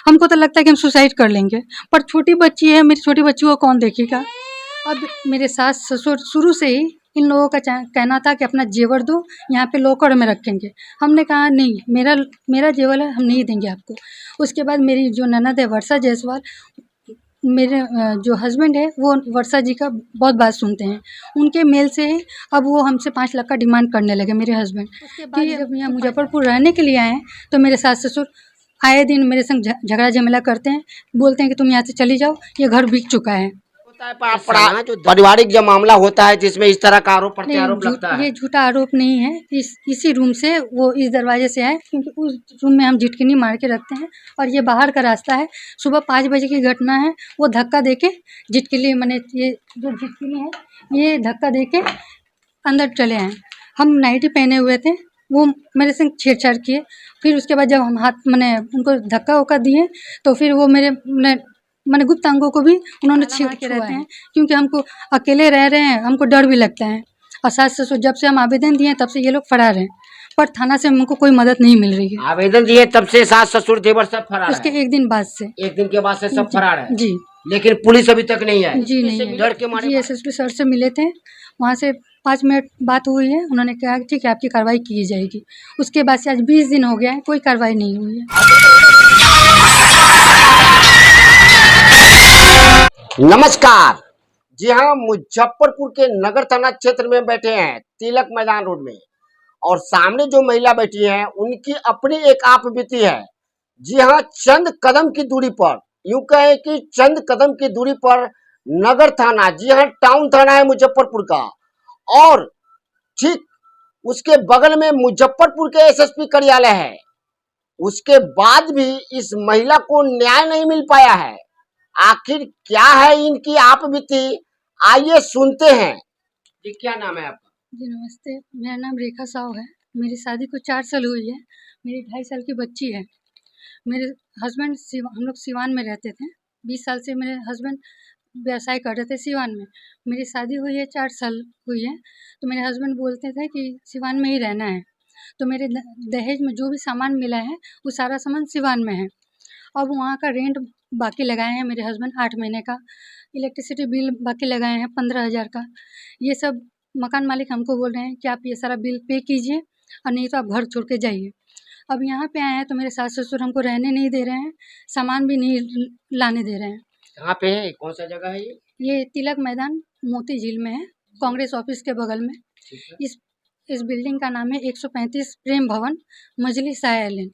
हमको तो लगता है कि हम सुसाइड कर लेंगे, पर छोटी बच्ची है, मेरी छोटी बच्ची को कौन देखेगा। अब मेरे सास ससुर शुरू से ही इन लोगों का कहना था कि अपना जेवर दो, यहाँ पे लॉकर में रखेंगे। हमने कहा नहीं, मेरा मेरा जेवर है, हम नहीं देंगे आपको। उसके बाद मेरी जो ननद है वर्षा जायसवाल, मेरे जो हस्बैंड है वो वर्षा जी का बहुत बात सुनते हैं, उनके मेल से ही अब वो हमसे 5 लाख का डिमांड करने लगे मेरे हस्बैंड। उसके बाद जब यहाँ मुजफ्फरपुर रहने के लिए आए हैं तो मेरे सास ससुर आए दिन मेरे संग झगड़ा झमेला करते हैं, बोलते हैं कि तुम यहाँ से चली जाओ, ये घर बिक चुका है। होता है जो पारिवारिक जो मामला होता है जिसमें इस तरह का आरोप प्रत्यारोप लगता है। ये झूठा आरोप नहीं है, इसी रूम से वो इस दरवाजे से आए, क्योंकि उस रूम में हम झिटकिनी मार के रखते हैं और ये बाहर का रास्ता है। सुबह 5 बजे की घटना है, वो धक्का देके झिटकिली मैंने ये जो झिटकिली है ये धक्का देके अंदर चले आए। हम नाइटी पहने हुए थे, वो मेरे संग छेड़छाड़ किए। फिर उसके बाद जब हम हाथ मैंने उनको धक्का वक्का दिए तो फिर वो मेरे मैंने गुप्त अंगों को भी उन्होंने छेड़ के रहते हैं, क्योंकि हमको अकेले रह रहे हैं, हमको डर भी लगता है। और सास ससुर जब से हम आवेदन दिए तब से ये लोग फरार हैं, पर थाना से हमको कोई मदद नहीं मिल रही है। आवेदन दिए तब से सास ससुर देवर सब फरार उसके है। एक दिन बाद से, एक दिन के बाद से सब फरार है जी लेकिन पुलिस अभी तक नहीं आई। जी नहीं डर के मारे जी एसएसपी सर से मिले थे, वहाँ से 5 मिनट बात हुई है, उन्होंने कहा कि ठीक है आपकी कार्रवाई की जाएगी। उसके बाद से आज 20 दिन हो गया है, कोई कार्रवाई नहीं हुई है। नमस्कार जी हाँ, मुजफ्फरपुर के नगर थाना क्षेत्र में बैठे हैं, तिलक मैदान रोड में, और सामने जो महिला बैठी है उनकी अपनी एक आप बीती है। जी हाँ, चंद कदम की दूरी पर, यूं कहें कि चंद कदम की दूरी पर नगर थाना, जी हाँ टाउन थाना है मुजफ्फरपुर का, और ठीक उसके बगल में मुजफ्फरपुर के एसएसपी कार्यालय है। उसके बाद भी इस महिला को न्याय नहीं मिल पाया है। आखिर क्या है इनकी आप बीती, आइए सुनते हैं। जी क्या नाम है आपका? जी नमस्ते, मेरा नाम रेखा साहू है। मेरी शादी को 4 साल हुई है, मेरी 2.5 साल की बच्ची है। मेरे हस्बैंड हम लोग सिवान में रहते थे, 20 साल से मेरे हस्बैंड व्यवसाय कर रहे थे सिवान में। मेरी शादी हुई है 4 साल हुई है, तो मेरे हस्बैंड बोलते थे कि सिवान में ही रहना है। तो मेरे दहेज में जो भी सामान मिला है वो सारा सामान सिवान में है। अब वहाँ का रेंट बाकी लगाए हैं मेरे हस्बैंड 8 महीने का, इलेक्ट्रिसिटी बिल बाकी लगाए हैं 15,000 का। ये सब मकान मालिक हमको बोल रहे हैं कि आप ये सारा बिल पे कीजिए और नहीं तो आप घर छोड़ के जाइए। अब यहाँ पे आए हैं तो मेरे सास ससुर हमको रहने नहीं दे रहे हैं, सामान भी नहीं लाने दे रहे हैं। कहाँ पे है, कौन सा जगह है ये तिलक मैदान मोती झील में है, कांग्रेस ऑफिस के बगल में। इस बिल्डिंग का नाम है 135 प्रेम भवन, मजली साया लेन।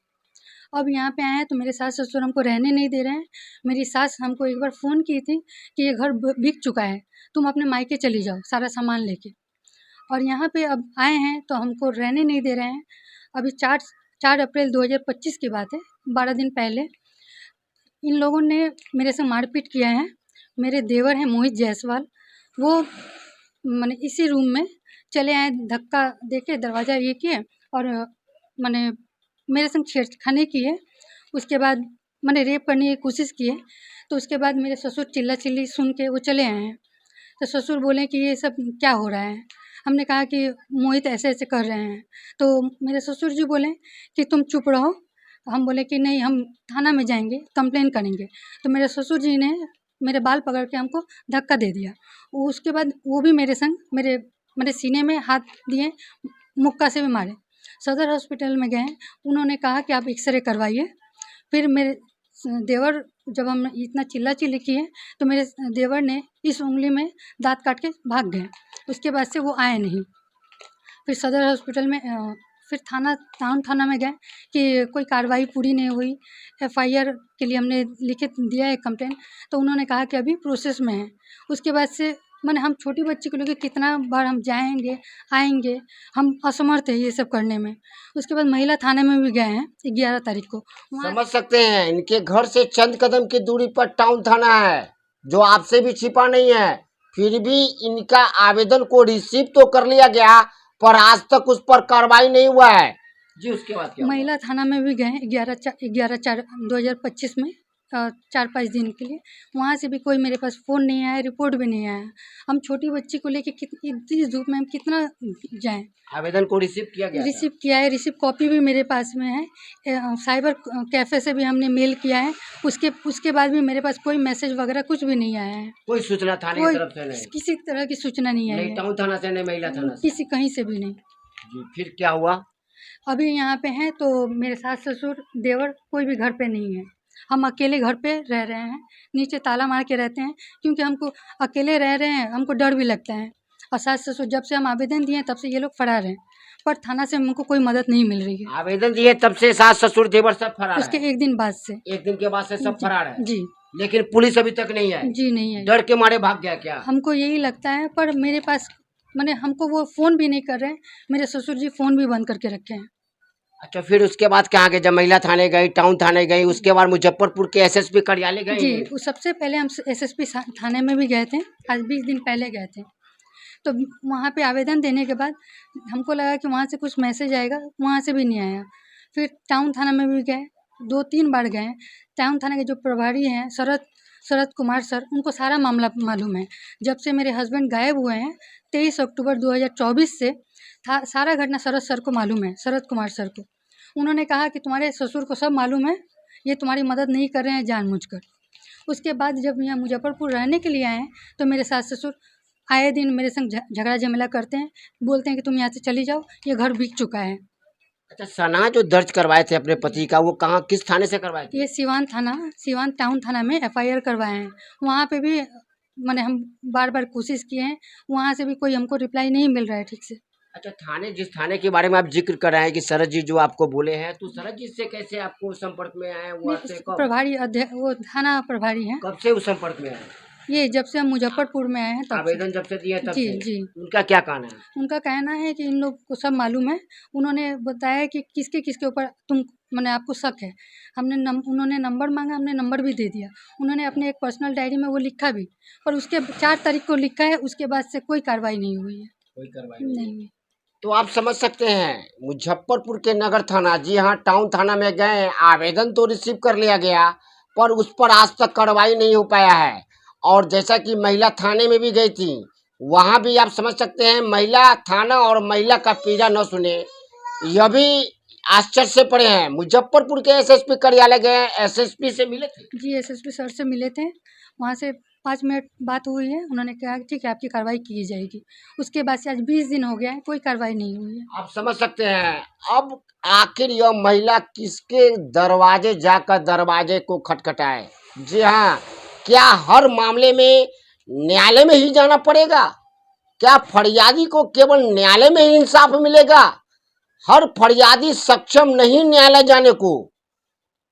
अब यहाँ पे आए हैं तो मेरे सास ससुर हमको रहने नहीं दे रहे हैं। मेरी सास हमको एक बार फ़ोन की थी कि ये घर बिक चुका है, तुम अपने मायके चली जाओ सारा सामान लेके। और यहाँ पे अब आए हैं तो हमको रहने नहीं दे रहे हैं। अभी 4 अप्रैल 2025 की बात है, 12 दिन पहले इन लोगों ने मेरे से मारपीट किया है। मेरे देवर हैं मोहित जायसवाल, वो माने इसी रूम में चले आए, धक्का देके दरवाज़ा ये किए और माने मेरे संग छेड़खानी की है। उसके बाद मैंने रेप करने की कोशिश की है। तो उसके बाद मेरे ससुर चिल्ला-चिल्ली सुन के वो चले आए हैं। तो ससुर बोले कि ये सब क्या हो रहा है? हमने कहा कि मोहित ऐसे-ऐसे कर रहे हैं। तो मेरे ससुर जी बोले कि तुम चुप रहो। हम बोले कि नहीं, हम थाना में जाएँगे, कंप्लेन करेंगे। तो मेरे ससुर जी ने मेरे बाल पकड़ के हमको धक्का दे दिया। उसके बाद वो भी मेरे संग मेरे सीने में हाथ दिए, मुक्का से भी मारे। सदर हॉस्पिटल में गए, उन्होंने कहा कि आप एक्स-रे करवाइए। फिर मेरे देवर, जब हम इतना चिल्ला-चिल्ली किए तो मेरे देवर ने इस उँगली में दाँत काट के भाग गए। उसके बाद से वो आए नहीं। फिर सदर हॉस्पिटल में फिर टाउन थाना में गए कि कोई कार्रवाई पूरी नहीं हुई। एफआईआर के लिए हमने लिखित दिया है कंप्लेन, तो उन्होंने कहा कि अभी प्रोसेस में है। उसके बाद से माने हम छोटी बच्ची को लेके कितना बार हम जाएँगे, आएँगे, हम असमर्थ हैं ये सब करने में। उसके बाद महिला थाने में भी गए हैं 11 तारीख को। समझ सकते हैं, इनके घर से चंद कदम की दूरी पर टाउन थाना है जो आपसे भी छिपा नहीं है। फिर भी इनका आवेदन को रिसीव तो कर लिया गया पर आज तक उस पर कार्रवाई नहीं हुआ है। जी उसके बाद क्या महिला थाना में भी गए 11/4/2025 में। 4-5 दिन के लिए। वहाँ से भी कोई मेरे पास फ़ोन नहीं आया, रिपोर्ट भी नहीं आया। हम छोटी बच्ची को लेके इतनी धूप में हम कितना जाएँ। आवेदन को रिसीव किया गया था? रिसीव किया है, रिसीव कॉपी भी मेरे पास में है। साइबर कैफ़े से भी हमने मेल किया है। उसके बाद भी मेरे पास कोई मैसेज वगैरह कुछ भी नहीं आया है। कोई सूचना थाने की कोई तरफ से नहीं? किसी तरह की सूचना नहीं आई नहीं है, टाउन थाना से, नहीं महिला थाना से? किसी कहीं से भी नहीं। जी, फिर क्या हुआ? अभी यहाँ पे हैं तो मेरे सास-ससुर, देवर कोई भी घर पे नहीं है। हम अकेले घर पे रह रहे हैं, नीचे ताला मार के रहते हैं क्योंकि हमको अकेले रह रहे हैं, हमको डर भी लगता है। और सास-ससुर जब से हम आवेदन दिए हैं तब से ये लोग फरार हैं, पर थाना से हमको कोई मदद नहीं मिल रही है। आवेदन दिए तब से सास ससुर देवर सब फरार उसके है? 1 दिन बाद से। एक दिन के बाद से सब फरार है? जी, लेकिन पुलिस अभी तक नहीं आई? जी नहीं है। डर के मारे भाग गया क्या? हमको यही लगता है, पर मेरे पास माने हमको वो फ़ोन भी नहीं कर रहे हैं। मेरे ससुर जी फ़ोन भी बंद करके रखे हैं। अच्छा, फिर उसके बाद कहाँ गए? जब महिला थाने गई, टाउन थाने गई, उसके बाद मुजफ्फरपुर के एसएसपी कार्यालय गए? जी, वो सबसे पहले हम एसएसपी थाने में भी गए थे, आज 20 दिन पहले गए थे। तो वहाँ पे आवेदन देने के बाद हमको लगा कि वहाँ से कुछ मैसेज आएगा, वहाँ से भी नहीं आया। फिर टाउन थाना में भी गए, 2-3 बार गए। टाउन थाना के जो प्रभारी हैं शरद कुमार सर, उनको सारा मामला मालूम है। जब से मेरे हस्बैंड गायब हुए हैं 23 अक्टूबर 2024 से सारा घटना शरद सर को मालूम है, शरद कुमार सर को। उन्होंने कहा कि तुम्हारे ससुर को सब मालूम है, ये तुम्हारी मदद नहीं कर रहे हैं जानबूझकर। उसके बाद जब यहाँ मुजफ्फरपुर रहने के लिए आए हैं तो मेरे सास ससुर आए दिन मेरे संग झगड़ा झमेला करते हैं, बोलते हैं कि तुम यहाँ से चली जाओ, ये घर बिक चुका है। अच्छा, सना जो दर्ज करवाए थे अपने पति का, वो कहाँ, किस थाने से करवाए थे? ये सिवान टाउन थाना में एफआईआर करवाए हैं। वहाँ पे भी माने हम बार-बार कोशिश किए हैं, वहाँ से भी कोई हमको रिप्लाई नहीं मिल रहा है ठीक से। अच्छा, थाने, जिस थाने के बारे में आप जिक्र कर रहे हैं कि शरद जी जो आपको बोले हैं, तो शरद जी से कैसे आपको संपर्क में आए? वो नहीं, आपसे कब, प्रभारी वो थाना प्रभारी हैं। कब से उस संपर्क में आए? ये जब से हम मुजफ्फरपुर में आए हैं तब से। आवेदन जब से दिए तब जी, से? जी। उनका क्या कहना है? उनका कहना है कि इन लोग को सब मालूम है। उन्होंने बताया कि किसके ऊपर माने आपको शक है। उन्होंने नंबर माँगा, हमने नंबर भी दे दिया। उन्होंने अपने एक पर्सनल डायरी में वो लिखा भी, पर उसके 4 तारीख को लिखा है, उसके बाद से कोई कार्रवाई नहीं हुई है। कोई कार्रवाई नहीं हुई। तो आप समझ सकते हैं, मुजफ्फरपुर के नगर थाना, जी हाँ, टाउन थाना में गए, आवेदन तो रिसीव कर लिया गया, पर उस पर आज तक कार्रवाई नहीं हो पाया है। और जैसा कि महिला थाने में भी गई थी, वहाँ भी आप समझ सकते हैं, महिला थाना और महिला का पीड़ा न सुने, यह भी आश्चर्य से पड़े हैं। मुजफ्फरपुर के एसएसपी कार्यालय गए, एसएसपी से मिले थे? जी, एसएसपी सर से मिले थे। वहाँ से 5 मिनट बात हुई है। उन्होंने कहा कि ठीक है, आपकी कार्रवाई की जाएगी। उसके बाद से आज 20 दिन हो गया है, कोई कार्रवाई नहीं हुई है। आप समझ सकते हैं, अब आखिर यह महिला किसके दरवाजे जाकर दरवाजे को खटखटाए? जी हाँ, क्या हर मामले में न्यायालय में ही जाना पड़ेगा? क्या फरियादी को केवल न्यायालय में ही इंसाफ मिलेगा? हर फरियादी सक्षम नहीं न्यायालय जाने को।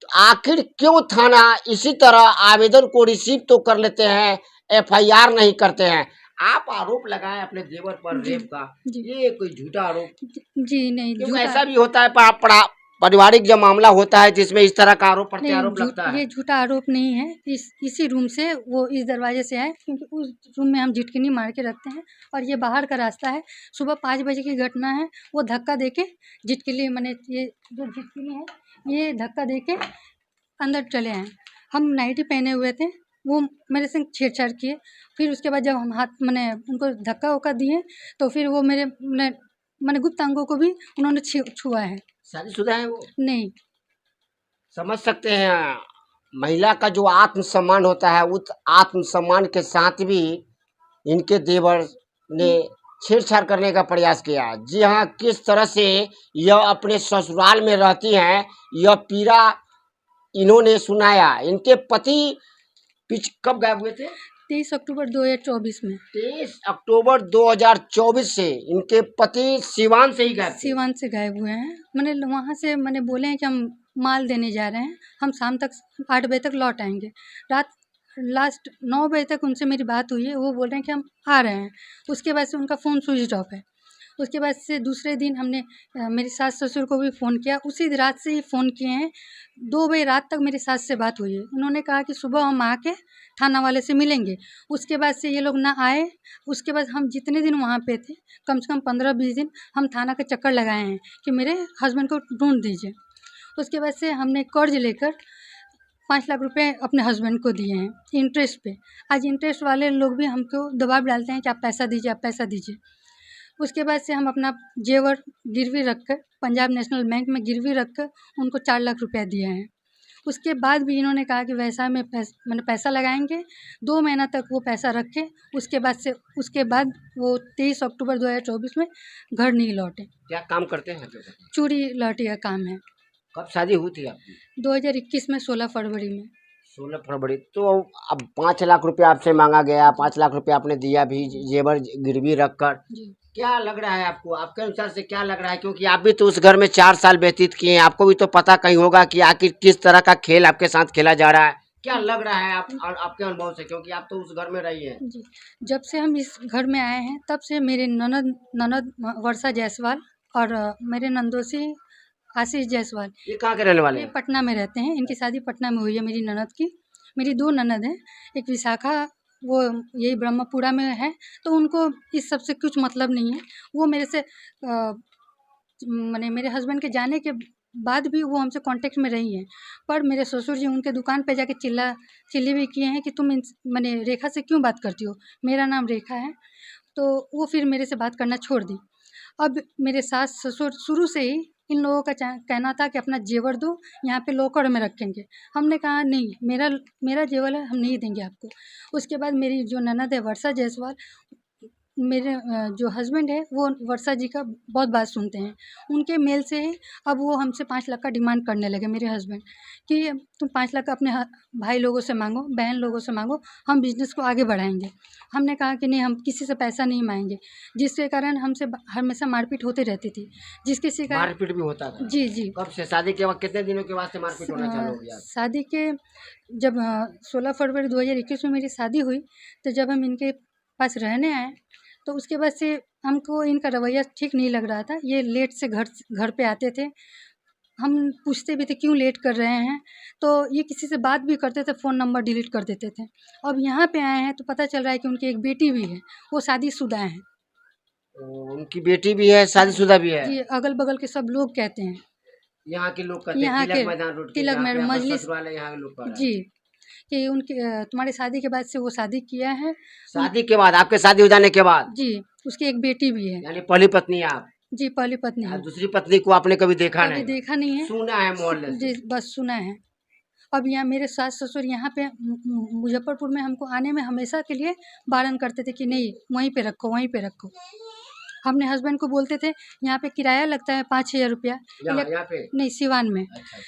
तो आखिर क्यों थाना इसी तरह आवेदन को रिसीव तो कर लेते हैं, एफआईआर नहीं करते हैं? आप आरोप लगाएं अपने देवर पर जी, रेप का, जी। ये कोई झूठा आरोप? जी, नहीं, क्योंकि झूठा ऐसा भी होता है, पारिवारिक जब मामला होता है जिसमें इस तरह का आरोप प्रत्यारोप लगता है। ये झूठा आरोप नहीं है। इसी रूम से वो इस दरवाजे से आए, क्योंकि उस रूम में हम झिटकिनी मार के रखते हैं और ये बाहर का रास्ता है। सुबह 5 बजे की घटना है। वो धक्का देके झिटकिली माने ये जो झिटकिली है, ये धक्का देके अंदर चले आए। हम नाइटी पहने हुए थे, वो मेरे संग छेड़छाड़ किए। फिर उसके बाद जब हम हाथ माने उनको धक्का-वक्का दिए तो फिर वो मेरे माने गुप्त अंगों को भी उन्होंने छुआ है। शादीशुदा है वो? नहीं। समझ सकते हैं, महिला का जो आत्मसम्मान होता है, उस आत्मसम्मान के साथ भी इनके देवर ने छेड़छाड़ करने का प्रयास किया। जी हाँ, किस तरह से यह अपने ससुराल में रहती हैं, यह पीड़ा इन्होंने सुनाया। इनके पति कब गायब हुए थे? 23 अक्टूबर 2024 में। 23 अक्टूबर 2024 से इनके पति सिवान से ही गायब थे? सिवान से गायब हुए हैं। मैंने वहाँ से बोले हैं कि हम माल देने जा रहे हैं, हम शाम तक 8 बजे तक लौट आएंगे। लास्ट 9 बजे तक उनसे मेरी बात हुई है, वो बोल रहे हैं कि हम आ रहे हैं। उसके बाद से उनका फ़ोन स्विच ऑफ है। उसके बाद से दूसरे दिन हमने मेरी सास ससुर को भी फ़ोन किया, उसी रात से ही फ़ोन किए हैं। 2 बजे रात तक मेरी सास से बात हुई है। उन्होंने कहा कि सुबह हम आके थाना वाले से मिलेंगे। उसके बाद से ये लोग ना आए। उसके बाद हम जितने दिन वहाँ पे थे, कम से कम 15-20 दिन हम थाना का चक्कर लगाए हैं कि मेरे हस्बैंड को ढूँढ दीजिए। उसके बाद से हमने कर्ज़ लेकर 5 लाख रुपए अपने हस्बैंड को दिए हैं इंटरेस्ट पे। आज इंटरेस्ट वाले लोग भी हमको दबाव डालते हैं कि आप पैसा दीजिए, आप पैसा दीजिए। उसके बाद से हम अपना जेवर गिरवी रख कर पंजाब नेशनल बैंक में गिरवी रख कर उनको 4 लाख रुपया दिए हैं। उसके बाद भी इन्होंने कहा कि वैसा में मैंने पैसा लगाएंगे, 2 महीना तक वो पैसा रखे। उसके बाद वो 23 अक्टूबर 2024 में घर नहीं लौटे। क्या काम करते हैं? चूड़ी लौटी का काम है। कब शादी हुई थी आपकी? 2021 में 16 फरवरी में। 16 फरवरी। तो अब 5 लाख रुपया आपसे मांगा गया, 5 लाख रुपया आपने दिया भी जेवर गिरवी रख कर। जी। क्या लग रहा है आपको, आपके अनुसार से क्या लग रहा है? क्योंकि आप भी तो उस घर में 4 साल व्यतीत किए हैं, आपको भी तो पता कहीं होगा कि आखिर किस तरह का खेल आपके साथ खेला जा रहा है। क्या लग रहा है आपके अनुभव से, क्योंकि आप तो उस घर में रही हैं? जी, जब से हम इस घर में आए हैं तब से मेरे ननद वर्षा जायसवाल और मेरे नंदोसी आशीष जायसवाल, ये कहाँ के रहने वाले ये हैं? पटना में रहते हैं। इनकी शादी पटना में हुई है मेरी ननद की। मेरी 2 ननद हैं, एक विशाखा, वो यही ब्रह्मपुरा में है, तो उनको इस सब से कुछ मतलब नहीं है। वो मेरे से माने मेरे हस्बैंड के जाने के बाद भी वो हमसे कांटेक्ट में रही हैं। पर मेरे ससुर जी उनके दुकान पे जाके चिल्ली भी किए हैं कि तुम माने रेखा से क्यों बात करती हो, मेरा नाम रेखा है। तो वो फिर मेरे से बात करना छोड़ दी। अब मेरे सास ससुर शुरू से ही इन लोगों का कहना था कि अपना जेवर दो, यहाँ पे लॉकर में रखेंगे। हमने कहा नहीं, मेरा जेवर है, हम नहीं देंगे आपको। उसके बाद मेरी जो ननद है वर्षा जायसवाल, मेरे जो हस्बैंड है वो वर्षा जी का बहुत बात सुनते हैं। उनके मेल से ही अब वो हमसे 5 लाख का डिमांड करने लगे मेरे हस्बैंड कि तुम 5 लाख का अपने भाई लोगों से मांगो, बहन लोगों से मांगो, हम बिजनेस को आगे बढ़ाएंगे। हमने कहा कि नहीं, हम किसी से पैसा नहीं मांगेंगे, जिसके कारण हमसे हमेशा मारपीट होती रहती थी। जिसके शिकायत मारपीट भी होता था? जी जी। कब से? शादी के बाद कितने दिनों के बाद से मारपीट होना चालू हो गया? शादी के जब 16 फरवरी 2021 में मेरी शादी हुई, तो जब हम इनके पास रहने आए तो उसके बाद से हमको इनका रवैया ठीक नहीं लग रहा था। ये लेट से घर पे आते थे। हम पूछते भी थे क्यों लेट कर रहे हैं, तो ये किसी से बात भी करते थे, फ़ोन नंबर डिलीट कर देते थे। अब यहाँ पे आए हैं तो पता चल रहा है कि उनकी एक बेटी भी है, वो शादीशुदा हैं। उनकी बेटी भी है, शादीशुदा भी है? जी, अगल-बगल के सब लोग कहते हैं। यहाँ के लोग कहते हैं, यहाँ तिलक के मैदान रोड के तिलक जहाँ पे मैदान आपका मजलिस ससुराल है, यहाँ के लोग कह रहे हैं। जी, कि उनके तुम्हारी शादी के बाद से वो शादी किया है। शादी के बाद, आपके शादी हो जाने के बाद? जी, उसकी एक बेटी भी है। यानी पहली पत्नी है आप? जी, पहली पत्नी है। दूसरी पत्नी को आपने कभी देखा कभी नहीं? देखा नहीं है। सुना है मोहल्ले से? जी, बस सुना है। अब यहाँ मेरे सास ससुर यहाँ पे मुजफ्फरपुर में हमको आने में हमेशा के लिए बारण करते थे कि नहीं, वहीं पे रखो, वहीं पे रखो। हमने हस्बैंड को बोलते थे यहाँ पे किराया लगता है 5-6 रुपया। यहाँ पे? नहीं, सिवान में। अच्छा।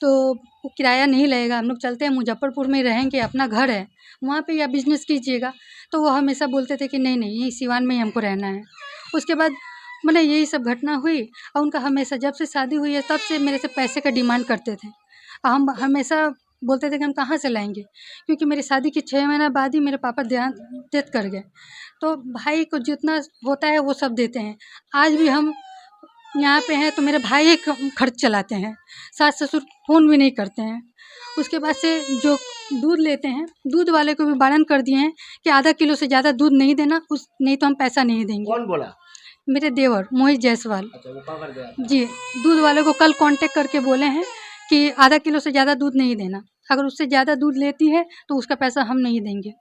तो वो किराया नहीं लगेगा, हम लोग चलते हैं मुजफ्फरपुर में रहेंगे, अपना घर है, वहाँ पे या बिज़नेस कीजिएगा। तो वो हमेशा बोलते थे कि नहीं नहीं, यहीं सिवान में ही हमको रहना है। उसके बाद मैंने यही सब घटना हुई और उनका हमेशा जब से शादी हुई है तब से मेरे से पैसे का डिमांड करते थे। हम हमेशा बोलते थे कि हम कहाँ से लाएंगे, क्योंकि मेरी शादी के 6 महीना बाद ही मेरे पापा डेथ कर गए। तो भाई को जितना होता है वो सब देते हैं। आज भी हम यहाँ पे हैं तो मेरे भाई ही खर्च चलाते हैं, सास ससुर फ़ोन भी नहीं करते हैं। उसके बाद से जो दूध लेते हैं, दूध वाले को भी बारण कर दिए हैं कि आधा किलो से ज़्यादा दूध नहीं देना, नहीं तो हम पैसा नहीं देंगे। कौन बोला? मेरे देवर मोहित जायसवाल। अच्छा, वो पकड़ गया? जी, दूध वाले को कल कांटेक्ट करके बोले हैं कि आधा किलो से ज़्यादा दूध नहीं देना, अगर उससे ज़्यादा दूध लेती है तो उसका पैसा हम नहीं देंगे।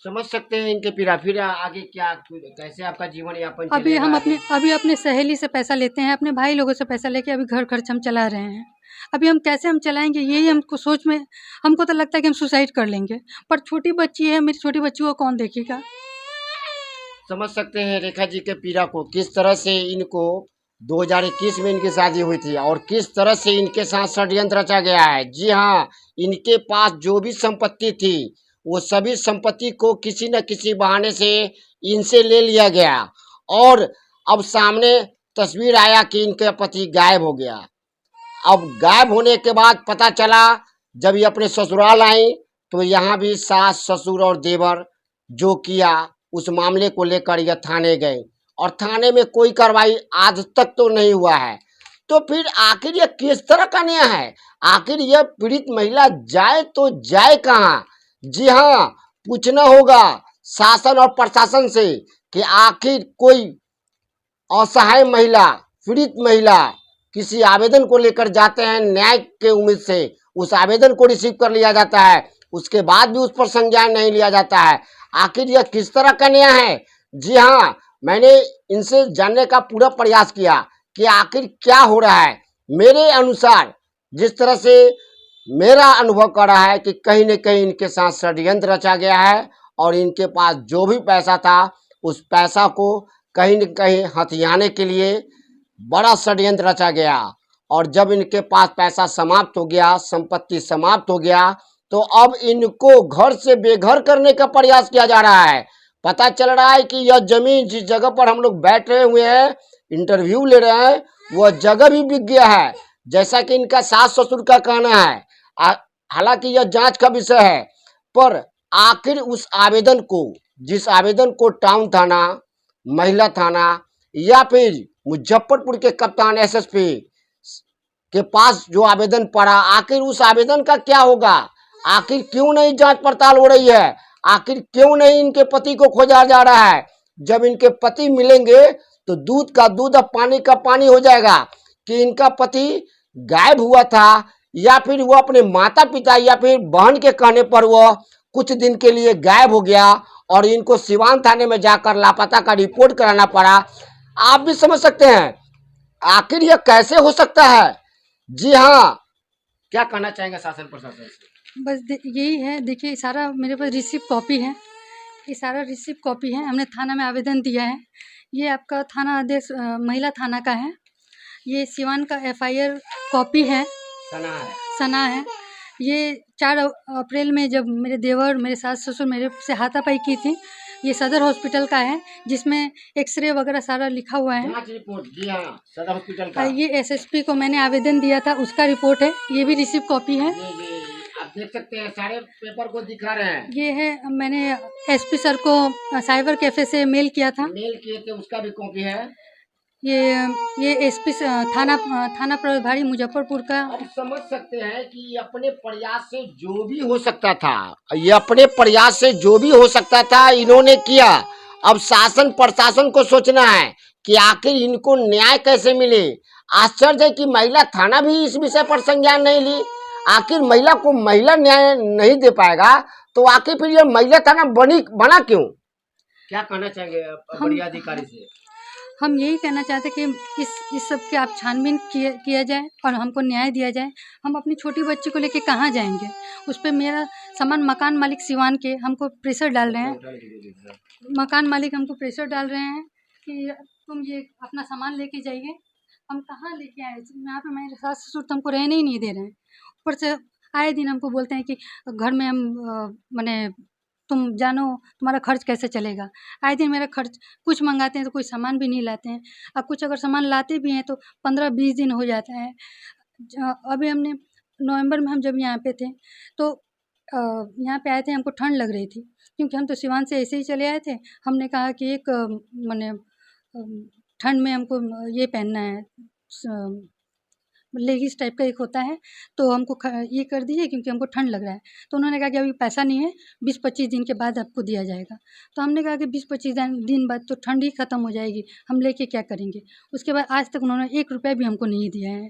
समझ सकते हैं इनके पीड़ा। फिर आगे क्या, कैसे आपका जीवन यापन अभी चलेगा? हम अपने सहेली से पैसा लेते हैं, अपने भाई लोगों से पैसा लेके अभी घर खर्च हम चला रहे हैं। अभी हम कैसे हम चलाएंगे, यही हमको सोच में हमको तो लगता है कि हम सुसाइड कर लेंगे, पर छोटी बच्ची है, मेरी छोटी बच्ची को कौन देखेगा। समझ सकते हैं रेखा जी के पीड़ा को, किस तरह से इनको 2021 में इनकी शादी हुई थी और किस तरह से इनके साथ षड्यंत्र रचा गया है। जी हाँ, इनके पास जो भी संपत्ति थी वो सभी संपत्ति को किसी न किसी बहाने से इनसे ले लिया गया और अब सामने तस्वीर आया कि इनके पति गायब हो गया। अब गायब होने के बाद पता चला जब ये अपने ससुराल आई तो यहाँ भी सास ससुर और देवर जो किया उस मामले को लेकर यह थाने गए और थाने में कोई कार्रवाई आज तक तो नहीं हुआ है। तो फिर आखिर यह किस तरह का न्याय है? आखिर यह पीड़ित महिला जाए तो जाए कहाँ? जी हाँ, पूछना होगा शासन और प्रशासन से कि आखिर कोई असहाय महिला, पीड़ित महिला किसी आवेदन को लेकर जाते हैं न्याय के उम्मीद से उस आवेदन को रिसीव कर लिया जाता है, उसके बाद भी उस पर संज्ञान नहीं लिया जाता है। आखिर यह किस तरह का न्याय है? जी हाँ, मैंने इनसे जानने का पूरा प्रयास किया कि आखिर क्या हो रहा है। मेरे अनुसार जिस तरह से मेरा अनुभव कर रहा है कि कहीं न कहीं इनके साथ षड्यंत्र रचा गया है और इनके पास जो भी पैसा था उस पैसा को कहीं न कहीं हथियाने के लिए बड़ा षड्यंत्र रचा गया। और जब इनके पास पैसा समाप्त हो गया, संपत्ति समाप्त हो गया, तो अब इनको घर से बेघर करने का प्रयास किया जा रहा है। पता चल रहा है कि यह जमीन जिस जगह पर हम लोग बैठ रहे हुए हैं, इंटरव्यू ले रहे हैं, वह जगह भी बिक गया है, जैसा कि इनका सास ससुर का कहना है। हालांकि यह जांच का विषय है, पर आखिर उस आवेदन को, जिस आवेदन को टाउन थाना, महिला थाना या फिर मुजफ्फरपुर के कप्तान एसएसपी के पास जो आवेदन पड़ा, आखिर उस आवेदन का क्या होगा? आखिर क्यों नहीं जांच पड़ताल हो रही है? आखिर क्यों नहीं इनके पति को खोजा जा रहा है? जब इनके पति मिलेंगे तो दूध का दूध और पानी का पानी हो जाएगा कि इनका पति गायब हुआ था या फिर वो अपने माता पिता या फिर बहन के कहने पर वो कुछ दिन के लिए गायब हो गया और इनको सिवान थाने में जाकर लापता का रिपोर्ट कराना पड़ा। आप भी समझ सकते हैं आखिर यह कैसे हो सकता है। जी हाँ, क्या कहना चाहेंगे शासन प्रशासन से? बस यही है, देखिए सारा मेरे पास रिसिप्ट कॉपी है, ये सारा रिसिप्ट कॉपी है। हमने थाना में आवेदन दिया है। ये आपका थाना अध्यक्ष महिला थाना का है। ये सिवान का एफआईआर कॉपी है, सना है। ये 4 अप्रैल में जब मेरे देवर, मेरे सास ससुर मेरे से हाथापाई की थी, ये सदर हॉस्पिटल का है, जिसमें एक्सरे वगैरह सारा लिखा हुआ है। जांच रिपोर्ट, जी हाँ, सदर हॉस्पिटल का। ये एसएसपी को मैंने आवेदन दिया था, उसका रिपोर्ट है। ये भी रिसिप्ट कॉपी है। आप देख सकते हैं, सारे पेपर को दिखा रहे हैं। ये है, मैंने एसपी सर को साइबर कैफे से मेल किया था, मेल किए थे, उसका भी कॉपी है। ये एसपी थाना प्रभारी मुजफ्फरपुर का। अब समझ सकते हैं कि अपने प्रयास से जो भी हो सकता था, ये अपने प्रयास से जो भी हो सकता था इन्होंने किया। अब शासन प्रशासन को सोचना है कि आखिर इनको न्याय कैसे मिले। आश्चर्य है कि महिला थाना भी इस विषय पर संज्ञान नहीं ली। आखिर महिला को महिला न्याय नहीं दे पाएगा तो आखिर फिर यह महिला थाना बना क्यों? क्या कहना चाहेंगे बड़ी अधिकारी से? हम यही कहना चाहते कि इस सब के आप छानबीन किया जाए और हमको न्याय दिया जाए। हम अपनी छोटी बच्ची को लेके कहाँ जाएंगे? उस पर मेरा सामान, मकान मालिक सिवान के हमको प्रेशर डाल रहे हैं। मकान मालिक हमको प्रेशर डाल रहे हैं कि तुम ये अपना सामान लेके जाइए। हम कहाँ लेके आए? यहाँ पे मेरे सास ससुर तो हमको रहने ही नहीं दे रहे हैं। ऊपर से आए दिन हमको बोलते हैं कि घर में हम माने तुम जानो तुम्हारा खर्च कैसे चलेगा। आए दिन मेरा खर्च, कुछ मंगाते हैं तो कोई सामान भी नहीं लाते हैं, और कुछ अगर सामान लाते भी हैं तो 15-20 दिन हो जाता है। अभी हमने नवंबर में हम जब यहाँ पे थे तो यहाँ पे आए थे, हमको ठंड लग रही थी क्योंकि हम तो सिवान से ऐसे ही चले आए थे। हमने कहा कि एक माने ठंड में हमको ये पहनना है, लेगिस टाइप का एक होता है, तो हमको ये कर दीजिए क्योंकि हमको ठंड लग रहा है। तो उन्होंने कहा कि अभी पैसा नहीं है, 20-25 दिन के बाद आपको दिया जाएगा। तो हमने कहा कि 20-25 दिन बाद तो ठंड ही ख़त्म हो जाएगी, हम लेके क्या करेंगे। उसके बाद आज तक उन्होंने 1 रुपया भी हमको नहीं दिया है।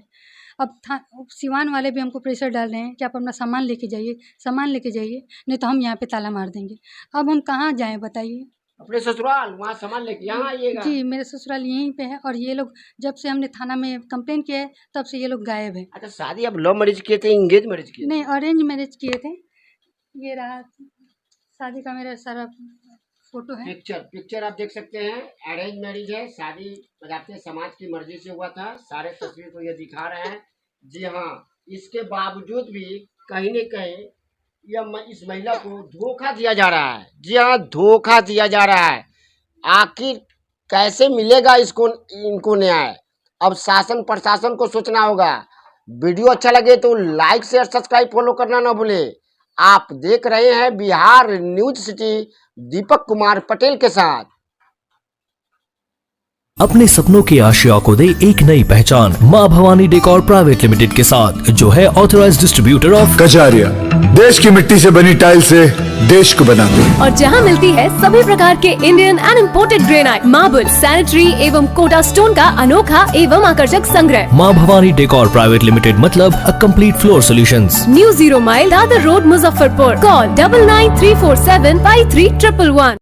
अब सिवान वाले भी हमको प्रेशर डाल रहे हैं कि आप अपना सामान लेके जाइए, नहीं तो हम यहाँ पे ताला मार देंगे। अब हम कहाँ जाएँ बताइए? अपने ससुराल, वहाँ सामान लेके यहाँ आइएगा। जी, मेरे ससुराल यहीं पे है और ये लोग जब से हमने थाना में कंप्लेन किया है तब से ये लोग गायब है। अच्छा, शादी आप लव मैरिज किए थे, इंगेज मैरिज किए? नहीं, अरेंज मैरिज किए थे। ये रहा शादी का मेरा सारा फोटो है। पिक्चर आप देख सकते हैं, अरेंज मैरिज है, शादी बताते समाज की मर्जी से हुआ था। सारे तस्वीर को ये दिखा रहे हैं। जी हाँ, इसके बावजूद भी कहीं न कहीं इस महिला को धोखा दिया जा रहा है। जी हाँ, धोखा दिया जा रहा है। आखिर कैसे मिलेगा इनको न्याय? अब शासन प्रशासन को सोचना होगा। वीडियो अच्छा लगे तो लाइक शेयर सब्सक्राइब फॉलो करना ना भूले। आप देख रहे हैं बिहार न्यूज सिटी दीपक कुमार पटेल के साथ। अपने सपनों के आशिया को दे एक नई पहचान माँ भवानी डेकोर प्राइवेट लिमिटेड के साथ, जो है ऑथराइज्ड डिस्ट्रीब्यूटर ऑफ कजारिया। देश की मिट्टी से बनी टाइल से देश को बनाते हैं। और जहां मिलती है सभी प्रकार के Indian and imported granite, marble, sanitary एवं कोटा स्टोन का अनोखा एवं आकर्षक संग्रह। माँ भवानी डेकोर प्राइवेट लिमिटेड मतलब a complete floor solutions. New 0 mile Dadar road, Muzaffarpur. Call 9934753111।